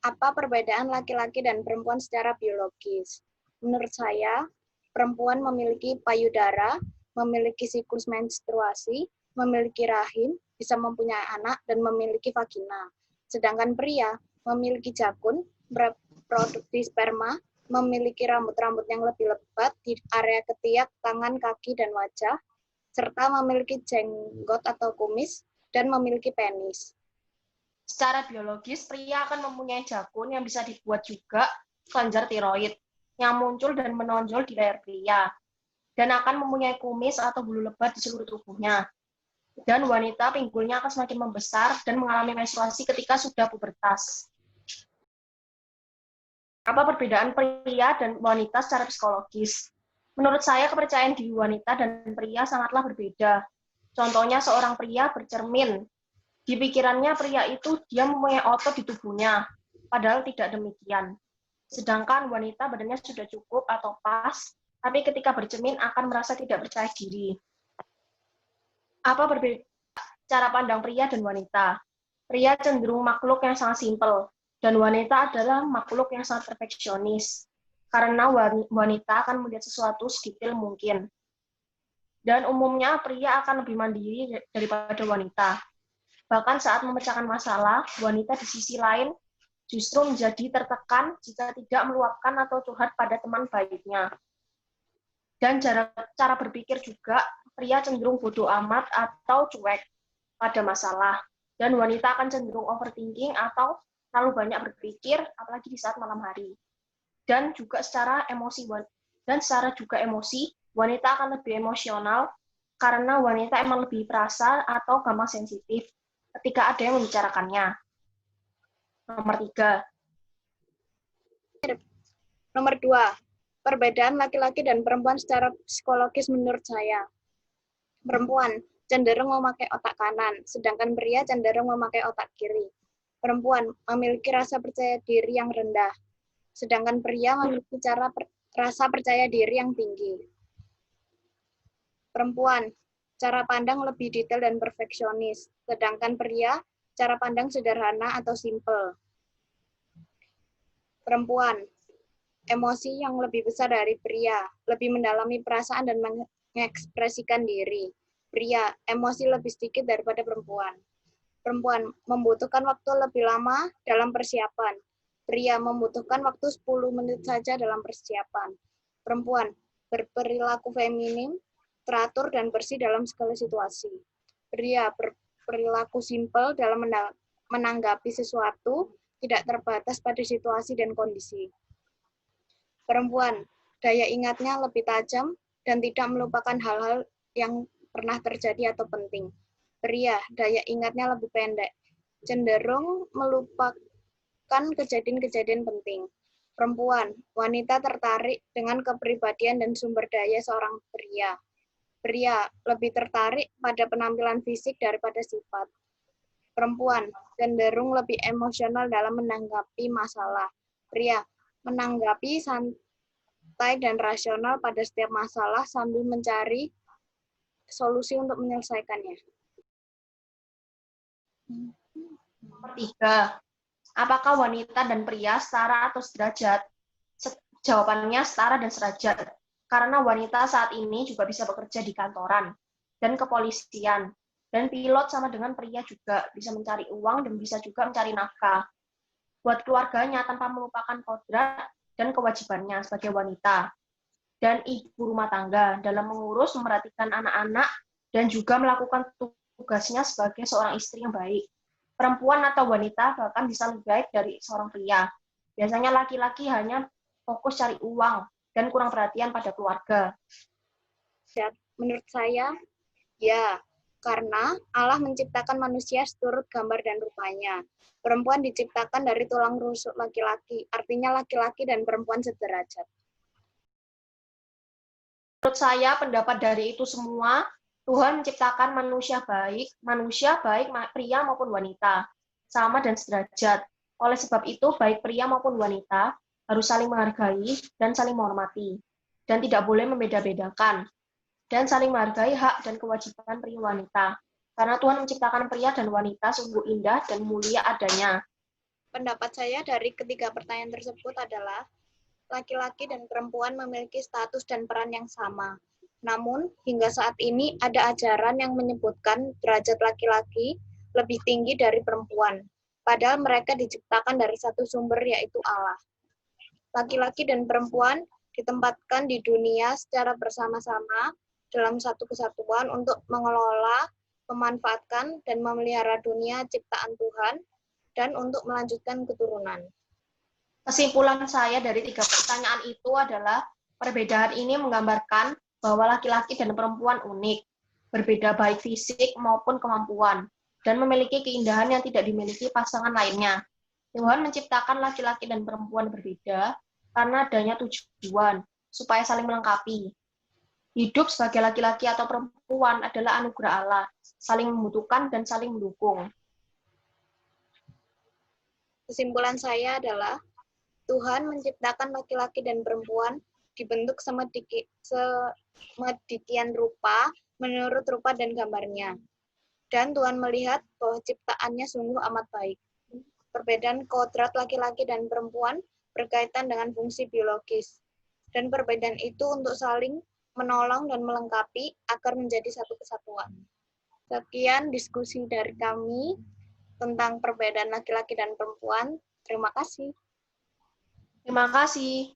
Apa perbedaan laki-laki dan perempuan secara biologis? Menurut saya, perempuan memiliki payudara, memiliki siklus menstruasi, memiliki rahim, bisa mempunyai anak, dan memiliki vagina. Sedangkan pria memiliki jakun, berproduksi sperma, memiliki rambut-rambut yang lebih lebat di area ketiak, tangan, kaki, dan wajah, serta memiliki jenggot atau kumis, dan memiliki penis. Secara biologis, pria akan mempunyai jakun yang bisa dibuat juga kelenjar tiroid yang muncul dan menonjol di leher pria, dan akan mempunyai kumis atau bulu lebat di seluruh tubuhnya. Dan wanita pinggulnya akan semakin membesar dan mengalami menstruasi ketika sudah pubertas. Apa perbedaan pria dan wanita secara psikologis? Menurut saya, kepercayaan diri wanita dan pria sangatlah berbeda. Contohnya, seorang pria bercermin. Di pikirannya pria itu dia mempunyai otot di tubuhnya, padahal tidak demikian. Sedangkan wanita badannya sudah cukup atau pas, tapi ketika bercermin akan merasa tidak percaya diri. Apa berbeda cara pandang pria dan wanita? Pria cenderung makhluk yang sangat simpel, dan wanita adalah makhluk yang sangat perfeksionis, karena wanita akan melihat sesuatu sedetail mungkin. Dan umumnya pria akan lebih mandiri daripada wanita. Bahkan saat memecahkan masalah, wanita di sisi lain justru menjadi tertekan jika tidak meluapkan atau curhat pada teman baiknya. Dan cara berpikir juga, pria cenderung bodoh amat atau cuek pada masalah, dan wanita akan cenderung overthinking atau terlalu banyak berpikir, apalagi di saat malam hari. Dan juga secara emosi, wanita akan lebih emosional karena wanita emang lebih perasa atau gampang sensitif ketika ada yang membicarakannya. Nomor 3. Nomor 2. Perbedaan laki-laki dan perempuan secara psikologis menurut saya. Perempuan cenderung memakai otak kanan, sedangkan pria cenderung memakai otak kiri. Perempuan memiliki rasa percaya diri yang rendah, sedangkan pria memiliki rasa percaya diri yang tinggi. Perempuan cara pandang lebih detail dan perfeksionis, sedangkan pria cara pandang sederhana atau simple. Perempuan emosi yang lebih besar dari pria, lebih mendalami perasaan dan mengekspresikan diri. Pria emosi lebih sedikit daripada perempuan. Perempuan membutuhkan waktu lebih lama dalam persiapan. Pria membutuhkan waktu 10 menit saja dalam persiapan. Perempuan berperilaku feminim, teratur dan bersih dalam segala situasi. Pria berperilaku simpel dalam menanggapi sesuatu, tidak terbatas pada situasi dan kondisi. Perempuan, daya ingatnya lebih tajam dan tidak melupakan hal-hal yang pernah terjadi atau penting. Pria, daya ingatnya lebih pendek, cenderung melupakan kejadian-kejadian penting. Perempuan, wanita tertarik dengan kepribadian dan sumber daya seorang pria. Pria lebih tertarik pada penampilan fisik daripada sifat. Perempuan cenderung lebih emosional dalam menanggapi masalah. Pria menanggapi santai dan rasional pada setiap masalah sambil mencari solusi untuk menyelesaikannya. Nomor 3. Apakah wanita dan pria setara atau sederajat? Jawabannya setara dan sederajat. Karena wanita saat ini juga bisa bekerja di kantoran dan kepolisian. Dan pilot sama dengan pria juga bisa mencari uang dan bisa juga mencari nafkah buat keluarganya tanpa melupakan kodrat dan kewajibannya sebagai wanita. Dan ibu rumah tangga dalam mengurus, memperhatikan anak-anak, dan juga melakukan tugasnya sebagai seorang istri yang baik. Perempuan atau wanita bahkan bisa lebih baik dari seorang pria. Biasanya laki-laki hanya fokus cari uang dan kurang perhatian pada keluarga. Menurut saya, ya, karena Allah menciptakan manusia seturut gambar dan rupanya. Perempuan diciptakan dari tulang rusuk laki-laki, artinya laki-laki dan perempuan sederajat. Menurut saya, pendapat dari itu semua, Tuhan menciptakan manusia baik pria maupun wanita, sama dan sederajat. Oleh sebab itu, baik pria maupun wanita harus saling menghargai dan saling menghormati, dan tidak boleh membeda-bedakan, dan saling menghargai hak dan kewajiban pria wanita. Karena Tuhan menciptakan pria dan wanita sungguh indah dan mulia adanya. Pendapat saya dari ketiga pertanyaan tersebut adalah laki-laki dan perempuan memiliki status dan peran yang sama. Namun, hingga saat ini ada ajaran yang menyebutkan derajat laki-laki lebih tinggi dari perempuan, padahal mereka diciptakan dari satu sumber, yaitu Allah. Laki-laki dan perempuan ditempatkan di dunia secara bersama-sama dalam satu kesatuan untuk mengelola, memanfaatkan, dan memelihara dunia ciptaan Tuhan, dan untuk melanjutkan keturunan. Kesimpulan saya dari 3 pertanyaan itu adalah perbedaan ini menggambarkan bahwa laki-laki dan perempuan unik, berbeda baik fisik maupun kemampuan, dan memiliki keindahan yang tidak dimiliki pasangan lainnya. Tuhan menciptakan laki-laki dan perempuan berbeda karena adanya tujuan, supaya saling melengkapi. Hidup sebagai laki-laki atau perempuan adalah anugerah Allah, saling membutuhkan dan saling mendukung. Kesimpulan saya adalah Tuhan menciptakan laki-laki dan perempuan dibentuk semedemikian rupa menurut rupa dan gambarnya. Dan Tuhan melihat bahwa ciptaannya sungguh amat baik. Perbedaan kodrat laki-laki dan perempuan berkaitan dengan fungsi biologis. Dan perbedaan itu untuk saling menolong dan melengkapi agar menjadi satu kesatuan. Sekian diskusi dari kami tentang perbedaan laki-laki dan perempuan. Terima kasih. Terima kasih.